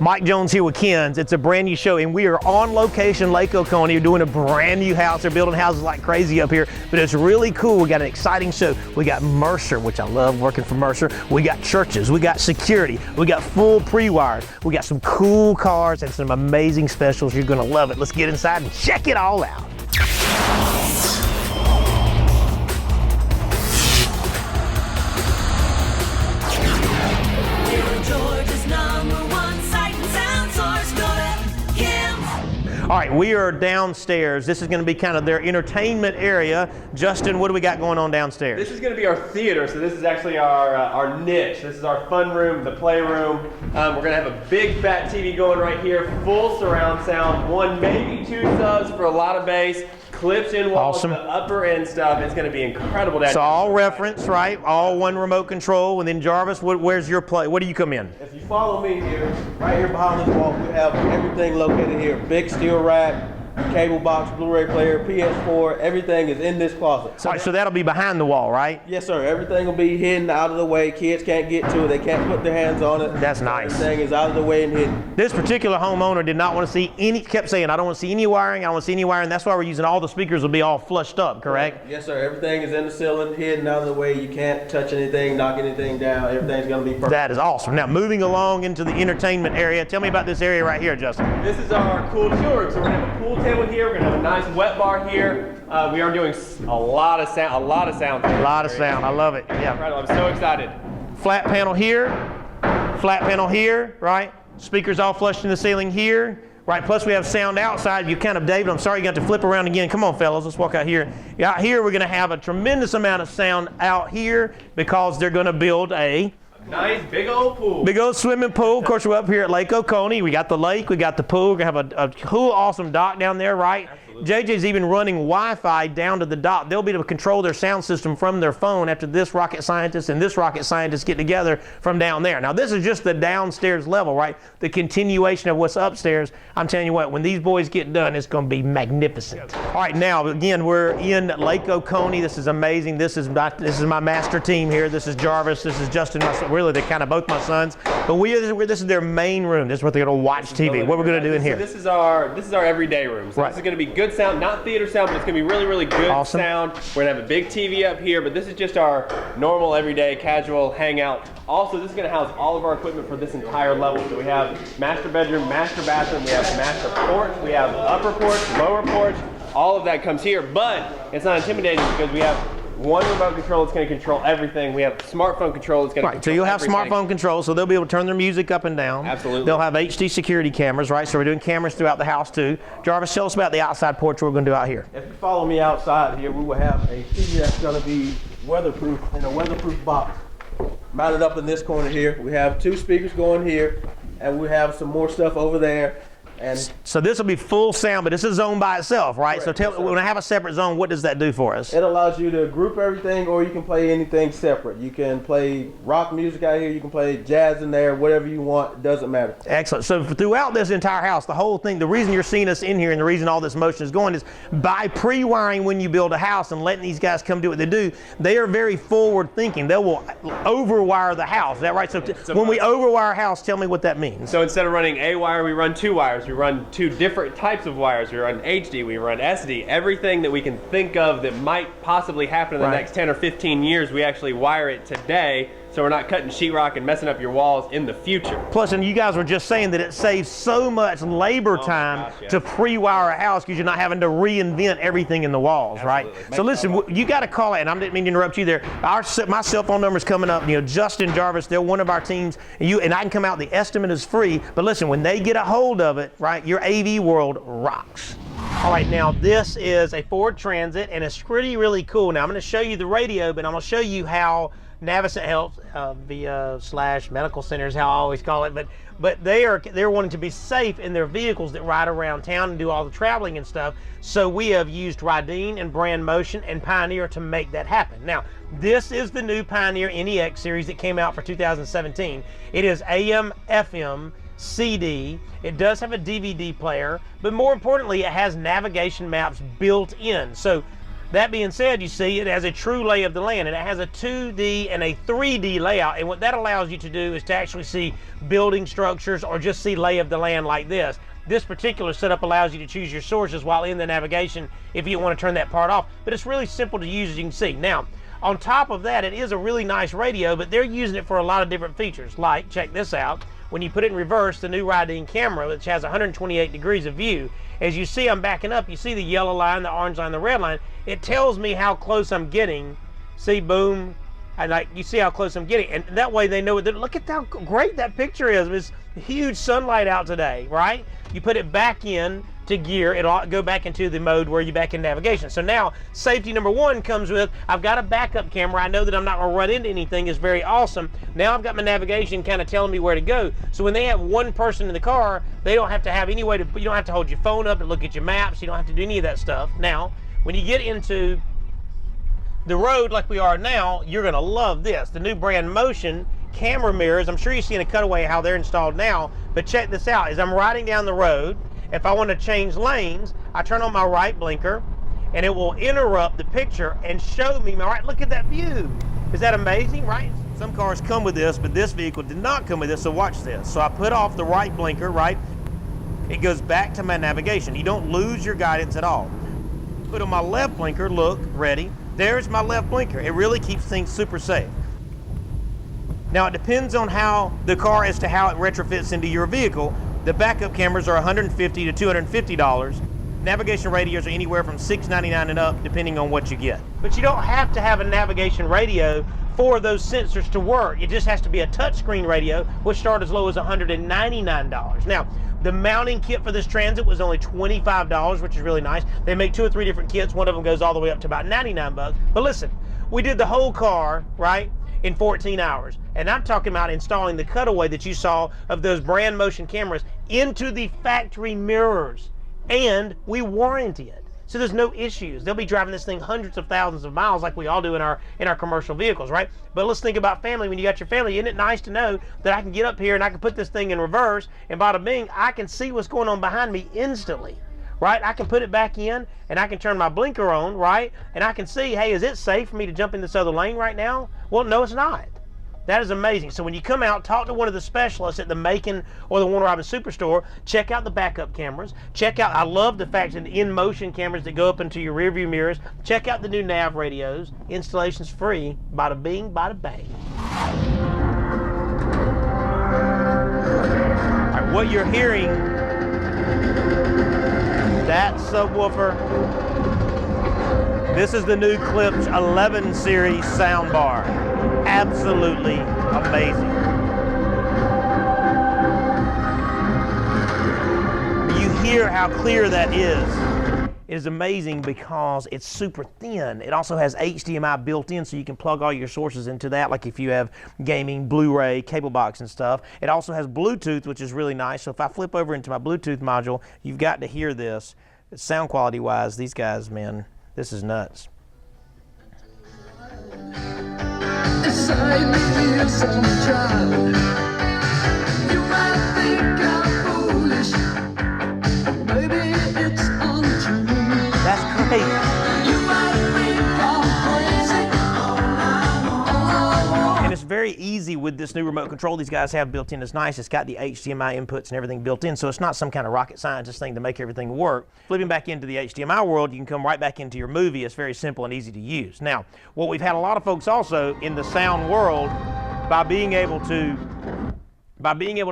Mike Jones here with Ken's. It's a brand new show, and we are on location, Lake Oconee. We're doing a brand new house. They're building houses like crazy up here, but it's really cool. We got an exciting show. We got Mercer, which I love working for Mercer. We got churches. We got security. We got full pre-wires. We got some cool cars and some amazing specials. You're going to love it. Let's get inside and check it all out. All right, we are downstairs. This is going to be kind of their entertainment area. Justin, what do we got going on downstairs? This is going to be our theater, so this is actually our niche. This is our fun room, the playroom. We're going to have a big fat TV going right here, full surround sound, one, maybe two subs for a lot of bass. Clips in walls, awesome. The upper end stuff. It's going to be incredible. So all reference, right? All one remote control. And then Jarvis, where's your play? Where do you come in? If you follow me here, right here behind this wall, we have everything located here. Big steel rack, cable box, Blu-ray player, PS4, everything is in this closet. So, so that'll be behind the wall, right? Yes, sir. Everything will be hidden out of the way. Kids can't get to it. They can't put their hands on it. That's nice. Everything is out of the way and hidden. This particular homeowner did not want to see any, kept saying, I don't want to see any wiring, I don't want to see any wiring. That's why we're using all the speakers will be all flushed up, correct? Yes, sir. Everything is in the ceiling, hidden out of the way. You can't touch anything, knock anything down. Everything's going to be perfect. That is awesome. Now, moving along into the entertainment area, tell me about this area right here, Justin. This is our cool chill room. So we're going to have a pool table here. We're going to have a nice wet bar here. We are doing a lot of sound. A lot of sound. A lot of sound. I love it. Yeah. Incredible. I'm so excited. Flat panel here. Flat panel here. Right. Speakers all flushed in the ceiling here. Right. Plus we have sound outside. You kind of, David, I'm sorry you got to flip around again. Come on, fellas. Let's walk out here. Out here we're going to have a tremendous amount of sound out here because they're going to build a nice big old pool. Big old swimming pool. Of course, we're up here at Lake Oconee. We got the lake, we got the pool. We're going to have a cool, awesome dock down there, right? Absolutely. JJ's even running Wi-Fi down to the dock. They'll be able to control their sound system from their phone after this rocket scientist and this rocket scientist get together from down there. Now, this is just the downstairs level, right? The continuation of what's upstairs. I'm telling you what, when these boys get done, it's going to be magnificent. All right, now, again, we're in Lake Oconee. This is amazing. This is my master team here. This is Jarvis. This is Justin. Really, they're kind of both my sons. But this is their main room. This is where they're going to watch TV. What we're going to do in here? This is our everyday room. So right. This is going to be good sound, not theater sound, but it's going to be really, really good awesome. Sound. We're going to have a big TV up here, but this is just our normal, everyday, casual hangout. Also, this is going to house all of our equipment for this entire level. So we have master bedroom, master bathroom, we have master porch, we have upper porch, lower porch. All of that comes here, but it's not intimidating because we have one remote control that's going to control everything. We have smartphone control that's going to control so you'll have everything. Smartphone control, so they'll be able to turn their music up and down. Absolutely. They'll have HD security cameras, right? So we're doing cameras throughout the house too. Jarvis, tell us about the outside porch we're going to do out here. If you follow me outside here, we will have a TV that's going to be weatherproof in a weatherproof box. Mounted up in this corner here. We have two speakers going here, and we have some more stuff over there. And so this will be full sound, but this is a zone by itself, right? Correct. So when I have a separate zone, what does that do for us? It allows you to group everything, or you can play anything separate. You can play rock music out here, you can play jazz in there, whatever you want, it doesn't matter. Excellent. So throughout this entire house, the whole thing, the reason you're seeing us in here and the reason all this motion is going is by pre-wiring when you build a house and letting these guys come do what they do, they are very forward thinking. They will overwire the house. Is that right? So when we overwire a house, tell me what that means. So instead of running a wire, we run two wires. We run two different types of wires. We run HD, we run SD, everything that we can think of that might possibly happen in the next 10 or 15 years, we actually wire it today, so we're not cutting sheetrock and messing up your walls in the future. Plus, and you guys were just saying that it saves so much labor time to pre-wire a house because you're not having to reinvent everything in the walls, absolutely. Right? So listen, you got to call it, and I didn't mean to interrupt you there. My cell phone number is coming up. You know, Justin, Jarvis, they're one of our teams, and I can come out. The estimate is free, but listen, when they get a hold of it, right, your AV world rocks. All right, now this is a Ford Transit, and it's really cool. Now I'm going to show you the radio, but I'm going to show you how Navicent Health via / medical centers, how I always call it, but they're wanting to be safe in their vehicles that ride around town and do all the traveling and stuff. So we have used Rydeen and Brand Motion and Pioneer to make that happen. Now, this is the new Pioneer NEX series that came out for 2017. It is AM, FM, CD. It does have a DVD player, but more importantly, it has navigation maps built in. So That being said, you see it has a true lay of the land, and it has a 2D and a 3D layout, and what that allows you to do is to actually see building structures or just see lay of the land like this. This particular setup allows you to choose your sources while in the navigation if you want to turn that part off, but it's really simple to use, as you can see. Now, on top of that, it is a really nice radio, but they're using it for a lot of different features, like, check this out, when you put it in reverse, the new Ride-In camera, which has 128 degrees of view, as you see I'm backing up, you see the yellow line, the orange line, the red line, it tells me how close I'm getting. See, boom, and like you see how close I'm getting, and that way they know that. Look at how great that picture is. It's huge sunlight out today, right? You put it back in to gear, it'll go back into the mode where you're back in navigation. So now safety number one comes with, I've got a backup camera. I know that I'm not gonna run into anything. It's very awesome. Now I've got my navigation kind of telling me where to go. So when they have one person in the car, they don't have to have any way to, you don't have to hold your phone up and look at your maps. You don't have to do any of that stuff. Now, when you get into the road like we are now, you're gonna love this. The new brand Motion camera mirrors. I'm sure you've seen a cutaway how they're installed now, but check this out. As I'm riding down the road, if I want to change lanes, I turn on my right blinker and it will interrupt the picture and show me my right. Look at that view. Is that amazing, right? Some cars come with this, but this vehicle did not come with this, so watch this. So I put off the right blinker, right? It goes back to my navigation. You don't lose your guidance at all. Put on my left blinker, look, ready. There's my left blinker. It really keeps things super safe. Now it depends on how the car as to how it retrofits into your vehicle. The backup cameras are $150 to $250. Navigation radios are anywhere from $699 and up, depending on what you get. But you don't have to have a navigation radio for those sensors to work. It just has to be a touchscreen radio, which start as low as $199. Now, the mounting kit for this Transit was only $25, which is really nice. They make 2 or 3 different kits. One of them goes all the way up to about 99 bucks. But listen, we did the whole car, right, in 14 hours. And I'm talking about installing the cutaway that you saw of those brand Motion cameras into the factory mirrors. And we warranty it. So there's no issues. They'll be driving this thing hundreds of thousands of miles like we all do in our commercial vehicles, right? But let's think about family. When you got your family, isn't it nice to know that I can get up here and I can put this thing in reverse, and bada bing, I can see what's going on behind me instantly, right? I can put it back in and I can turn my blinker on, right? And I can see, hey, is it safe for me to jump in this other lane right now? Well, no, it's not. That is amazing. So when you come out, talk to one of the specialists at the Macon or the Warner Robins Superstore. Check out the backup cameras. Check out, I love the fact that the in-motion cameras that go up into your rearview mirrors. Check out the new nav radios. Installation's free. Bada bing, bada bang. All right, what you're hearing, that subwoofer, this is the new Klipsch 11 series soundbar. Absolutely amazing. You hear how clear that is. It is amazing because it's super thin. It also has HDMI built in, so you can plug all your sources into that, like if you have gaming, Blu-ray, cable box and stuff. It also has Bluetooth, which is really nice. So if I flip over into my Bluetooth module, you've got to hear this. Sound quality wise, these guys, man, this is nuts. That's great. And it's very easy with this new remote control these guys have built in. It's nice. It's got the HDMI inputs and everything built in, so it's not some kind of rocket scientist thing to make everything work. Flipping back into the HDMI world, you can come right back into your movie. It's very simple and easy to use. Now, what we've had a lot of folks also in the sound world, by being able to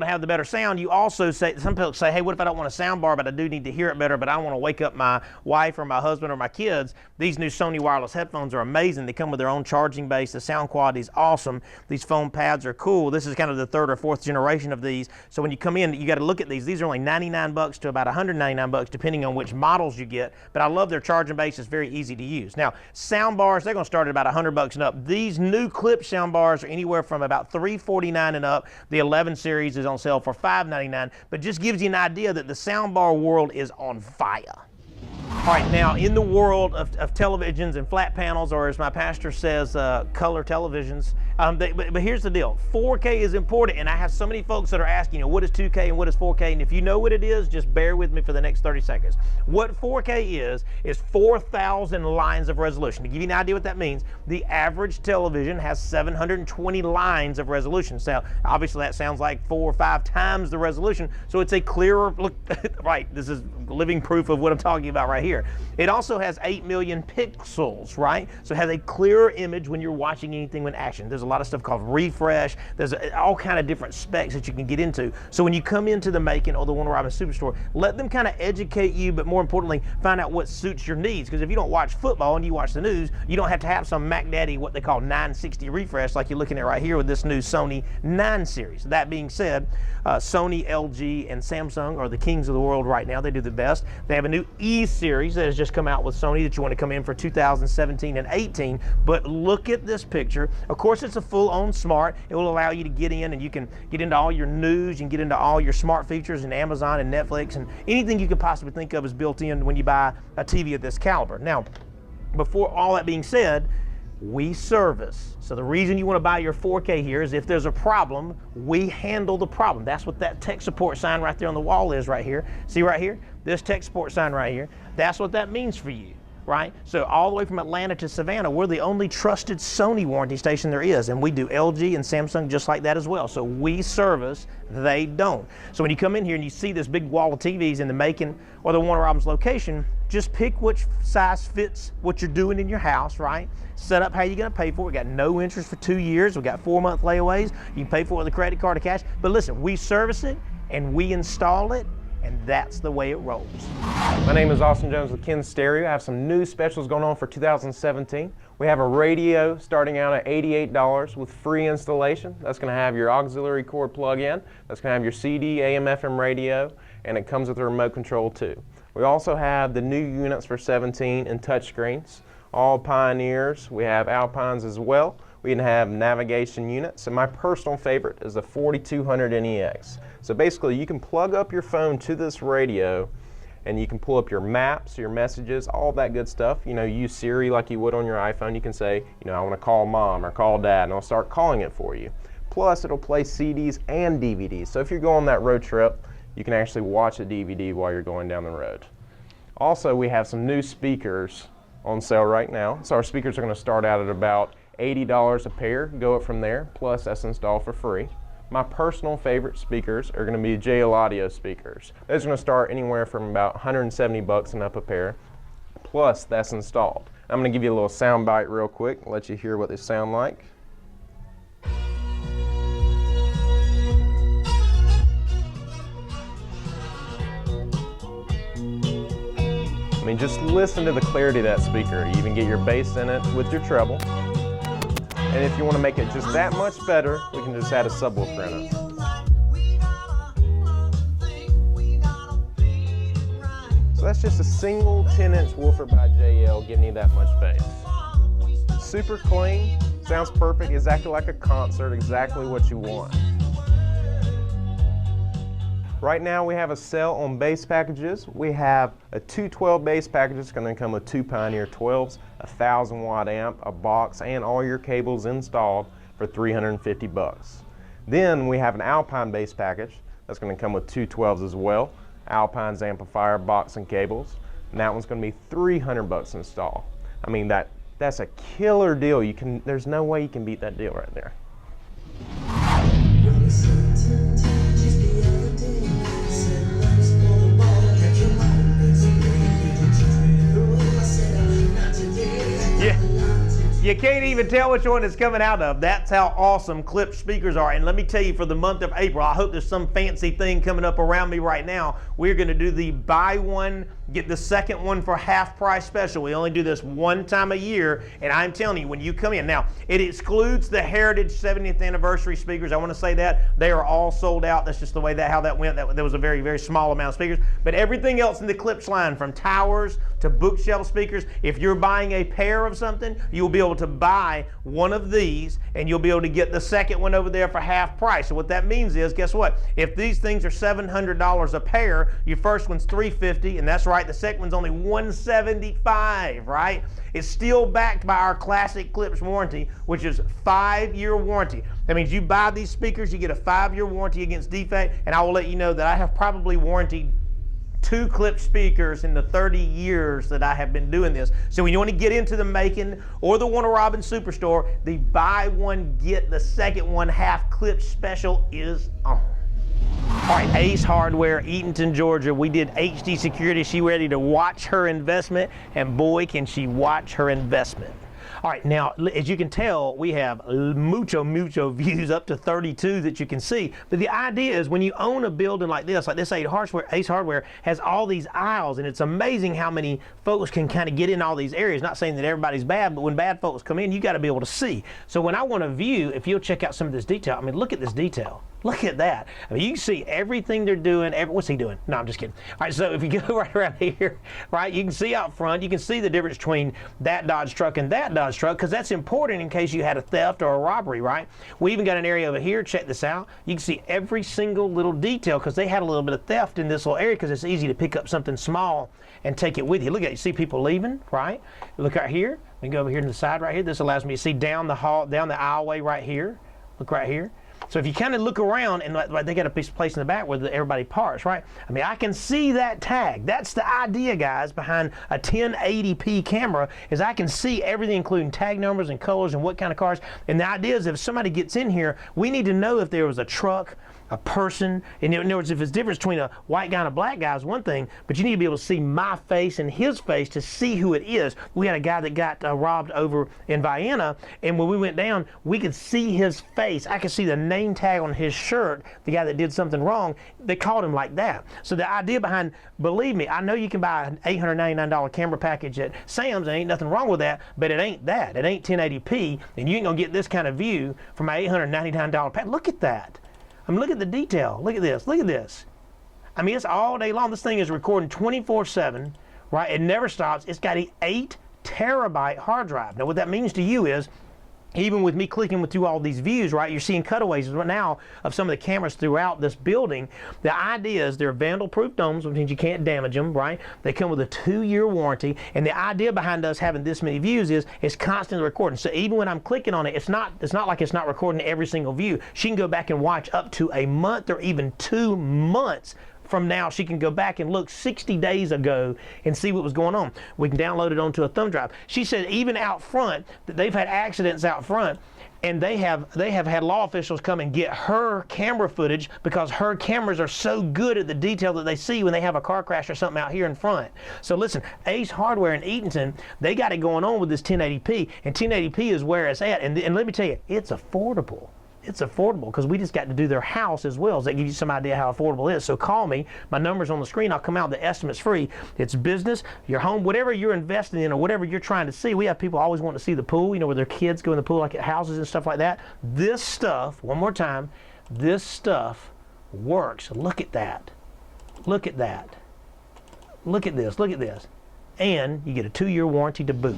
have the better sound, you also say, some people say, hey, what if I don't want a sound bar, but I do need to hear it better, but I want to wake up my wife or my husband or my kids? These new Sony wireless headphones are amazing. They come with their own charging base. The sound quality is awesome. These foam pads are cool. This is kind of the 3rd or 4th generation of these. So when you come in, you got to look at these. These are only 99 bucks to about 199 bucks, depending on which models you get. But I love their charging base. It's very easy to use. Now, sound bars, they're going to start at about 100 bucks and up. These new Klipsch sound bars are anywhere from about $349 and up. The 11 series is on sale for $599, but just gives you an idea that the soundbar world is on fire. All right, now in the world of televisions and flat panels, or as my pastor says, color televisions, But here's the deal. 4K is important, and I have so many folks that are asking, what is 2K and what is 4K? And if you know what it is, just bear with me for the next 30 seconds. What 4K is 4,000 lines of resolution. To give you an idea what that means, the average television has 720 lines of resolution. So obviously that sounds like 4 or 5 times the resolution. So it's a clearer look. Right, this is living proof of what I'm talking about right here. It also has 8 million pixels, right? So it has a clearer image when you're watching anything with action. There's a lot of stuff called refresh. There's all kind of different specs that you can get into. So when you come into the Macon or the Warner Robins Superstore, let them kind of educate you, but more importantly, find out what suits your needs. Because if you don't watch football and you watch the news, you don't have to have some Mac Daddy, what they call 960 refresh, like you're looking at right here with this new Sony 9 series. That being said, Sony, LG, and Samsung are the kings of the world right now. They do the best. They have a new E series that has just come out with Sony that you want to come in for 2017 and 18. But look at this picture. Of course, it's a full-on smart. It will allow you to get in and you can get into all your news. You can get into all your smart features and Amazon and Netflix, and anything you could possibly think of is built in when you buy a TV of this caliber. Now, before all that being said, we service. So the reason you want to buy your 4K here is if there's a problem, we handle the problem. That's what that tech support sign right there on the wall is right here. See right here? This tech support sign right here. That's what that means for you, right? So all the way from Atlanta to Savannah, we're the only trusted Sony warranty station there is, and we do LG and Samsung just like that as well. So we service, they don't. So when you come in here and you see this big wall of TVs in the Macon or the Warner Robins location, just pick which size fits what you're doing in your house, right? Set up how you're gonna pay for it. We got no interest for 2 years. We got 4-month layaways. You can pay for it with a credit card or cash. But listen, we service it and we install it, and that's the way it rolls. My name is Austin Jones with Ken Stereo. I have some new specials going on for 2017. We have a radio starting out at $88 with free installation. That's going to have your auxiliary cord plug-in. That's going to have your CD, AM, FM radio, and it comes with a remote control too. We also have the new units for 17 and touchscreens. All Pioneers. We have Alpines as well. We can have navigation units, and my personal favorite is the 4200 NEX. So basically you can plug up your phone to this radio and you can pull up your maps, your messages, all that good stuff. You know, use Siri like you would on your iPhone. You can say, I want to call mom or call dad, and it'll start calling it for you. Plus it'll play CDs and DVDs. So if you're going on that road trip, you can actually watch a DVD while you're going down the road. Also, we have some new speakers on sale right now. So our speakers are going to start out at about $80 a pair, go up from there, plus that's installed for free. My personal favorite speakers are going to be JL Audio speakers. Those are going to start anywhere from about 170 bucks and up a pair, plus that's installed. I'm going to give you a little sound bite real quick, let you hear what they sound like. I mean, just listen to the clarity of that speaker. You even get your bass in it with your treble. And if you want to make it just that much better, we can just add a subwoofer in it. So that's just a single 10-inch woofer by JL giving you that much bass. Super clean, sounds perfect, exactly like a concert, exactly what you want. Right now we have a sale on bass packages. We have a 212 bass package. It's going to come with 2 Pioneer 12s, a 1000 watt amp, a box, and all your cables installed for 350 bucks. Then we have an Alpine bass package. That's going to come with 2 12s as well. Alpine's amplifier, box, and cables. And that one's going to be 300 bucks install. I mean, that's a killer deal. There's no way you can beat that deal right there. You can't even tell which one it's coming out of. That's how awesome Klipsch speakers are. And let me tell you, for the month of April, I hope there's some fancy thing coming up around me right now. We're going to do the buy one, get the second one for half price special. We only do this one time a year, and I'm telling you, when you come in, now it excludes the Heritage 70th anniversary speakers. I want to say that they are all sold out. That's just the way how that went. There was a very, very small amount of speakers. But everything else in the Klipsch line, from towers to bookshelf speakers, if you're buying a pair of something, you'll be able to buy one of these, and you'll be able to get the second one over there for half price. So what that means is, guess what? If these things are $700 a pair, your first one's $350, and that's right right? The second one's only $175, right? It's still backed by our classic clips warranty, which is 5-year warranty. That means you buy these speakers, you get a 5-year warranty against defect, and I will let you know that I have probably warranted 2 clip speakers in the 30 years that I have been doing this. So when you want to get into the Macon or the Warner Robins Superstore, the buy one, get the second one half clip special is on. All right, Ace Hardware, Eatonton, Georgia. We did HD security. She ready to watch her investment, and boy, can she watch her investment. All right, now, as you can tell, we have mucho views, up to 32 that you can see. But the idea is when you own a building like this Ace Hardware has all these aisles, and it's amazing how many folks can kind of get in all these areas. Not saying that everybody's bad, but when bad folks come in, you got to be able to see. So when I want to view, if you'll check out some of this detail, I mean, look at this detail. Look at that. I mean, you can see everything they're doing. What's he doing? No, I'm just kidding. All right, so if you go right around here, right, you can see out front, you can see the difference between that Dodge truck and that Dodge truck, because that's important in case you had a theft or a robbery, right? We even got an area over here. Check this out. You can see every single little detail because they had a little bit of theft in this little area because it's easy to pick up something small and take it with you. Look at it. You see people leaving, right? Look right here. We can go over here to the side right here. This allows me to see down the hall, down the aisleway right here. Look right here. So if you kind of look around, and like they got a place in the back where everybody parks, right? I mean, I can see that tag. That's the idea, guys, behind a 1080p camera, is I can see everything, including tag numbers and colors and what kind of cars. And the idea is if somebody gets in here, we need to know if there was a truck, a person. In other words, if it's difference between a white guy and a black guy is one thing, but you need to be able to see my face and his face to see who it is. We had a guy that got robbed over in Vienna, and when we went down, we could see his face. I could see the name tag on his shirt, the guy that did something wrong. They called him like that. So the idea behind, believe me, I know you can buy an $899 camera package at Sam's, and ain't nothing wrong with that, but it ain't that. It ain't 1080p, and you ain't gonna get this kind of view from my $899 package. Look at that. I mean, look at the detail. Look at this. Look at this. I mean, it's all day long. This thing is recording 24/7, right? It never stops. It's got an 8 terabyte hard drive. Now, what that means to you is, even with me clicking through all these views, right, you're seeing cutaways now of some of the cameras throughout this building. The idea is they're vandal-proof domes, which means you can't damage them, right? They come with a 2-year warranty, and the idea behind us having this many views is it's constantly recording. So even when I'm clicking on it, it's not like it's not recording every single view. She can go back and watch up to a month or even 2 months from now. She can go back and look 60 days ago and see what was going on. We can download it onto a thumb drive. She said even out front that they've had accidents out front, and they have had law officials come and get her camera footage because her cameras are so good at the detail that they see when they have a car crash or something out here in front. So listen, Ace Hardware in Eatonton, they got it going on with this 1080p, and 1080p is where it's at. And let me tell you, it's affordable. It's affordable because we just got to do their house as well. So that gives you some idea how affordable it is. So call me. My number's on the screen. I'll come out. The estimate's free. It's business, your home, whatever you're investing in or whatever you're trying to see. We have people always wanting to see the pool, you know, where their kids go in the pool, like at houses and stuff like that. This stuff, one more time, this stuff works. Look at that. Look at that. Look at this. Look at this. And you get a 2-year warranty to boot.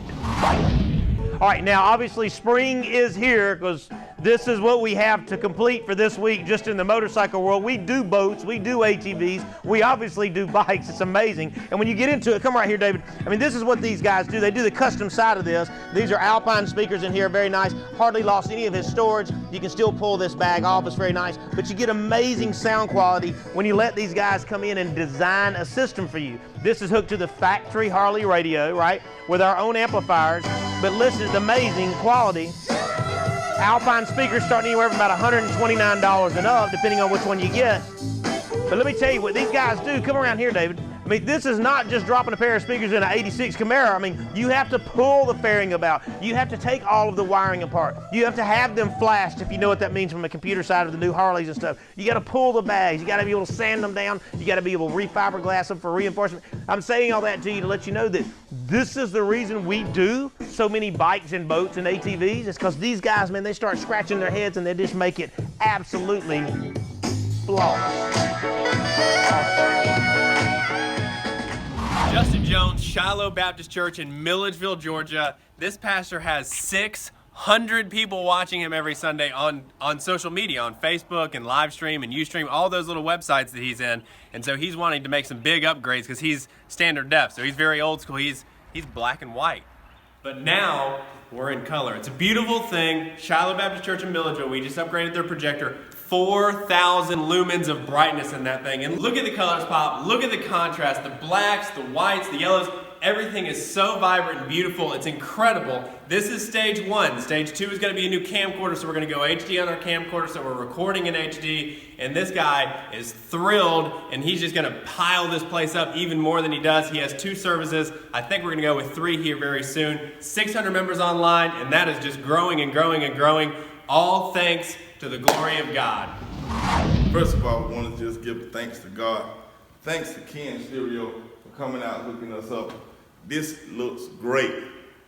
All right, now obviously spring is here because this is what we have to complete for this week just in the motorcycle world. We do boats, we do ATVs, we obviously do bikes. It's amazing. And when you get into it, come right here, David. I mean, this is what these guys do. They do the custom side of this. These are Alpine speakers in here, very nice. Hardly lost any of his storage. You can still pull this bag off, it's very nice. But you get amazing sound quality when you let these guys come in and design a system for you. This is hooked to the factory Harley radio, right, with our own amplifiers. But listen, it's amazing quality. Alpine speakers starting anywhere from about $129 and up, depending on which one you get. But let me tell you what these guys do. Come around here, David. I mean, this is not just dropping a pair of speakers in an 86 Camaro. I mean, you have to pull the fairing about. You have to take all of the wiring apart. You have to have them flashed, if you know what that means from a computer side of the new Harleys and stuff. You got to pull the bags. You got to be able to sand them down. You got to be able to refiberglass them for reinforcement. I'm saying all that to you to let you know that this is the reason we do so many bikes and boats and ATVs. It's because these guys, man, they start scratching their heads and they just make it absolutely flawless. Justin Jones, Shiloh Baptist Church in Milledgeville, Georgia. This pastor has 6 100 people watching him every Sunday on social media, on Facebook and live stream and Ustream, all those little websites that he's in. And so he's wanting to make some big upgrades because he's standard def, so he's very old school. He's black and white. But now we're in color. It's a beautiful thing. Shiloh Baptist Church in Milledgeville, we just upgraded their projector. 4,000 lumens of brightness in that thing. And look at the colors pop, look at the contrast, the blacks, the whites, the yellows. Everything is so vibrant and beautiful. It's incredible. This is stage 1. Stage 2 is going to be a new camcorder, so we're going to go HD on our camcorder, so we're recording in HD. And this guy is thrilled, and he's just going to pile this place up even more than he does. He has 2 services. I think we're going to go with 3 here very soon. 600 members online, and that is just growing and growing and growing. All thanks to the glory of God. First of all, I want to just give thanks to God. Thanks to Ken Stereo for coming out and hooking us up. This looks great.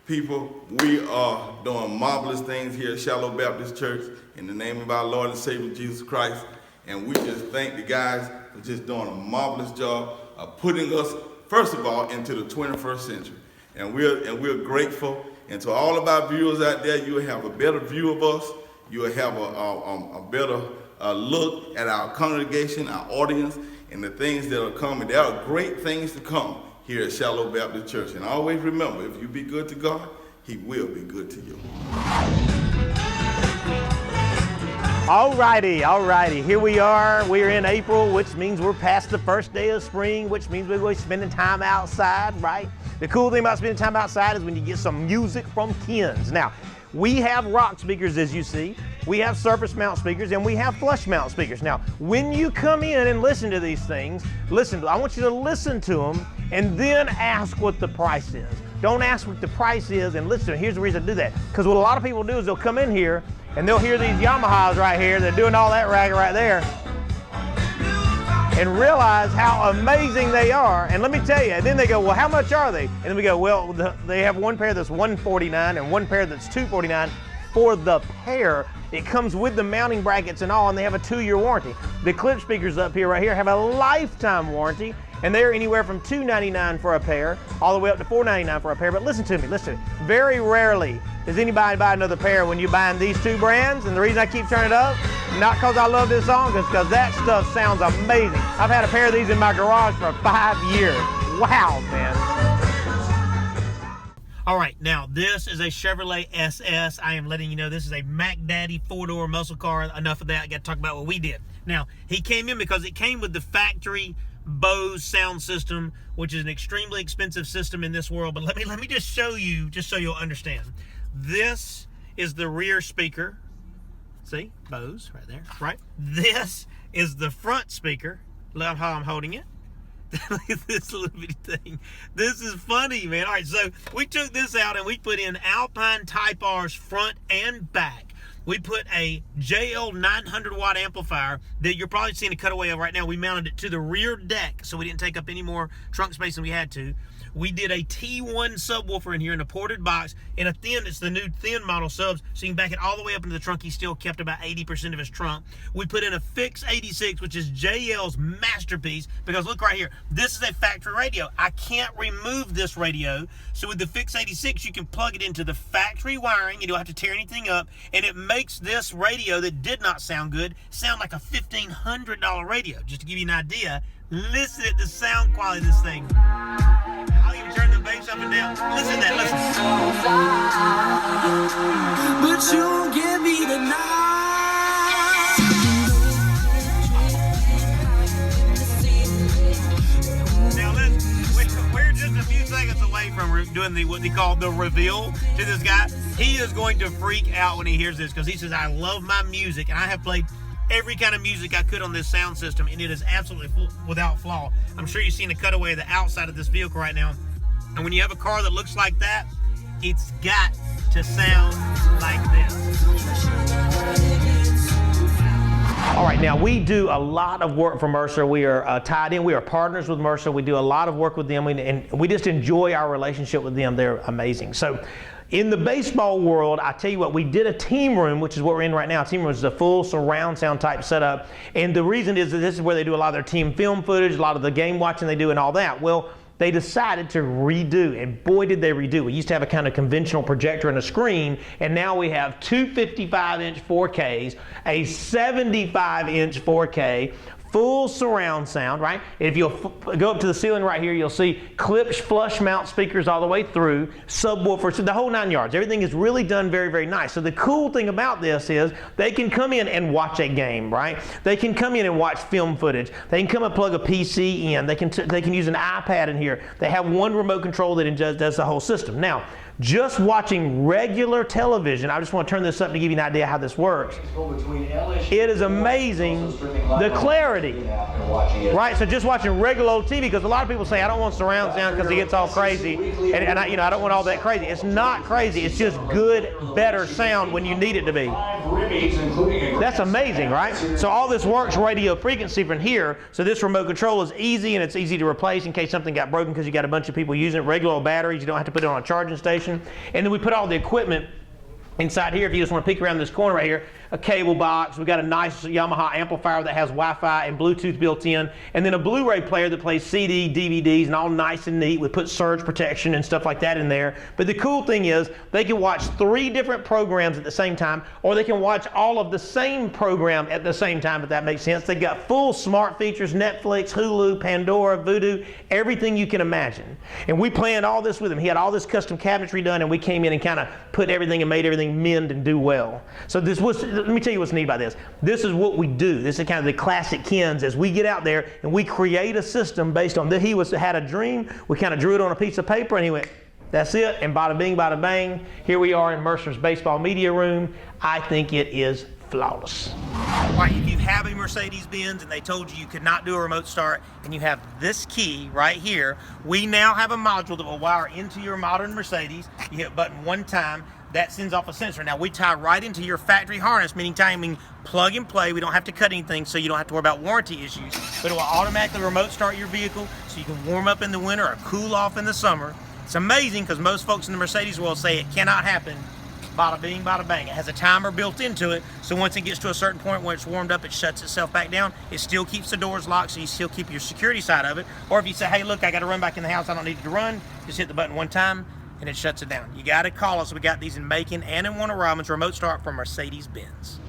People, we are doing marvelous things here at Shiloh Baptist Church in the name of our Lord and Savior Jesus Christ. And we just thank the guys for just doing a marvelous job of putting us, first of all, into the 21st century. And we're grateful. And to all of our viewers out there, you will have a better view of us. You will have a better look at our congregation, our audience, and the things that are coming. There are great things to come here at Shiloh Baptist Church. And always remember, if you be good to God, he will be good to you. All righty. Here we are. We're in April, which means we're past the first day of spring, which means we're going to be spending time outside, right? The cool thing about spending time outside is when you get some music from Ken's. Now, we have rock speakers, as you see. We have surface mount speakers, and we have flush mount speakers. Now, when you come in and listen to these things, I want you to listen to them and then ask what the price is. Don't ask what the price is and listen to them. Here's the reason to do that. Because what a lot of people do is they'll come in here and they'll hear these Yamahas right here. They're doing all that racket right there. And realize how amazing they are. And let me tell you, and then they go, well, how much are they? And then we go, well, they have one pair that's $149 and one pair that's $249 for the pair. It comes with the mounting brackets and all, and they have a 2-year warranty. The clip speakers up here right here have a lifetime warranty, and they're anywhere from $299 for a pair all the way up to $499 for a pair. But listen to me. Very rarely does anybody buy another pair when you're buying these 2 brands. And the reason I keep turning it up, not because I love this song, it's because that stuff sounds amazing. I've had a pair of these in my garage for 5 years. Wow, man. All right, now this is a Chevrolet SS. I am letting you know this is a Mac Daddy 4-door muscle car. Enough of that, I got to talk about what we did. Now, he came in because it came with the factory Bose sound system, which is an extremely expensive system in this world. But let me just show you, just so you'll understand. This is the rear speaker. See, Bose right there, right? This is the front speaker. Look how I'm holding it. Look at this little bitty thing. This is funny, man. All right, so we took this out and we put in Alpine Type R's front and back. We put a JL 900 watt amplifier that you're probably seeing a cutaway of right now. We mounted it to the rear deck so we didn't take up any more trunk space than we had to. We did a T1 subwoofer in here in a ported box in a thin, it's the new thin model subs, so you can back it all the way up into the trunk. He still kept about 80% of his trunk. We put in a Fix 86, which is JL's masterpiece, because look right here, this is a factory radio. I can't remove this radio, so with the Fix 86, you can plug it into the factory wiring, you don't have to tear anything up, and it makes this radio that did not sound good sound like a $1,500 radio. Just to give you an idea, listen to the sound quality of this thing. I'll even turn the bass up and down. Listen to that, listen. But you give me the night. Now listen, we're just a few seconds away from doing what they call the reveal to this guy. He is going to freak out when he hears this because he says, I love my music, and I have played every kind of music I could on this sound system, and it is absolutely without flaw. I'm sure you've seen a cutaway of the outside of this vehicle right now. And when you have a car that looks like that, it's got to sound like this. All right, now we do a lot of work for Mercer. We are tied in. We are partners with Mercer. We do a lot of work with them, and we just enjoy our relationship with them. They're amazing. So in the baseball world, I tell you what, we did a team room, which is what we're in right now. Team room is a full surround sound type setup. And the reason is that this is where they do a lot of their team film footage, a lot of the game watching they do and all that. Well, they decided to redo, and boy did they redo. We used to have a kind of conventional projector and a screen, and now we have two 55-inch 4Ks, a 75-inch 4K, full surround sound, right? If you'll go up to the ceiling right here, you'll see clipped flush mount speakers all the way through, subwoofers, the whole 9 yards. Everything is really done very, very nice. So the cool thing about this is they can come in and watch a game, right? They can come in and watch film footage. They can come and plug a PC in. They can use an iPad in here. They have one remote control that does the whole system. Now, just watching regular television, I just want to turn this up to give you an idea how this works. It is amazing the clarity, right? So just watching regular old TV, because a lot of people say, I don't want surround sound because it gets all crazy, and I don't want all that crazy. It's not crazy. It's just good, better sound when you need it to be. That's amazing, right? So all this works radio frequency from here. So this remote control is easy, and it's easy to replace in case something got broken because you got a bunch of people using it. Regular old batteries, you don't have to put it on a charging station. And then we put all the equipment inside here. If you just want to peek around this corner right here, a cable box. We got a nice Yamaha amplifier that has Wi-Fi and Bluetooth built in, and then a Blu-ray player that plays CD, DVDs, and all nice and neat. We put surge protection and stuff like that in there. But the cool thing is they can watch 3 different programs at the same time, or they can watch all of the same program at the same time, if that makes sense. They got full smart features: Netflix, Hulu, Pandora, Vudu, everything you can imagine. And we planned all this with him. He had all this custom cabinetry done, and we came in and kind of put everything and made everything mend and do well. So this was, let me tell you what's neat about this. This is what we do. This is kind of the classic Kens, as we get out there and we create a system based on that. He had a dream. We kind of drew it on a piece of paper, and he went, that's it, and bada bing, bada bang. Here we are in Mercer's baseball media room. I think it is flawless. Right, if you have a Mercedes-Benz and they told you could not do a remote start, and you have this key right here, we now have a module that will wire into your modern Mercedes. You hit button one time, that sends off a sensor. Now we tie right into your factory harness, meaning timing plug and play. We don't have to cut anything, so you don't have to worry about warranty issues. But it will automatically remote start your vehicle so you can warm up in the winter or cool off in the summer. It's amazing because most folks in the Mercedes world say it cannot happen. Bada bing, bada bang. It has a timer built into it, so once it gets to a certain point where it's warmed up, it shuts itself back down. It still keeps the doors locked, so you still keep your security side of it. Or if you say, hey, look, I got to run back in the house, I don't need it to run, just hit the button one time, and it shuts it down. You got to call us. We got these in Macon and in Warner Robins. Remote start from Mercedes-Benz.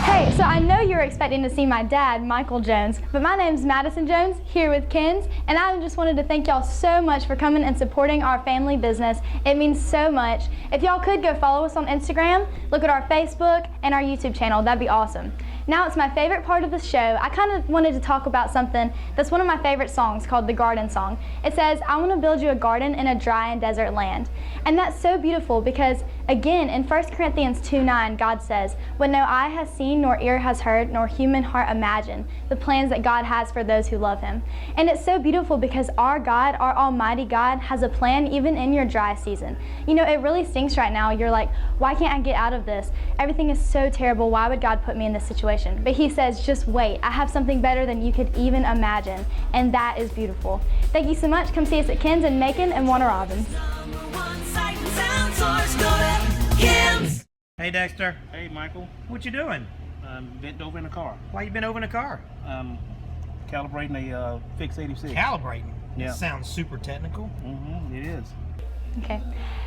Hey, so I know you were expecting to see my dad, Michael Jones, but my name's Madison Jones, here with Kens, and I just wanted to thank y'all so much for coming and supporting our family business. It means so much. If y'all could go follow us on Instagram, look at our Facebook and our YouTube channel, that'd be awesome. Now it's my favorite part of the show. I kind of wanted to talk about something that's one of my favorite songs called the Garden Song. It says, I want to build you a garden in a dry and desert land. And that's so beautiful because, again, in 1 Corinthians 2:9, God says, what no eye has seen, nor ear has heard, nor human heart imagined, the plans that God has for those who love Him. And it's so beautiful because our God, our Almighty God, has a plan even in your dry season. You know, it really stinks right now. You're like, why can't I get out of this? Everything is so terrible. Why would God put me in this situation? But He says, just wait. I have something better than you could even imagine. And that is beautiful. Thank you so much. Come see us at Kens in Macon and Warner Robins. Hey, Dexter. Hey, Michael. What you doing? I'm bent over in the car. Why you been over in the car? Calibrating a Fix 86. Calibrating. Yeah. That sounds super technical. Mm-hmm, it is. Okay.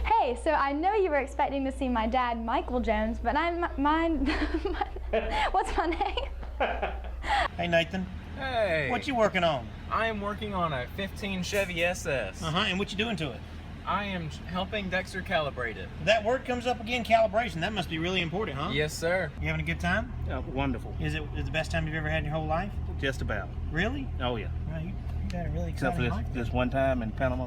Hey, so I know you were expecting to see my dad, Michael Jones, but what's my name? Hey, Nathan. Hey. What you working on? I am working on a 15 Chevy SS. And what you doing to it? I am helping Dexter calibrate it. That word comes up again, calibration. That must be really important, huh? Yes, sir. You having a good time? Wonderful. Is it the best time you've ever had in your whole life? Just about. Really? Oh, yeah. Well, you got a really Except exciting for life. this one time in Panama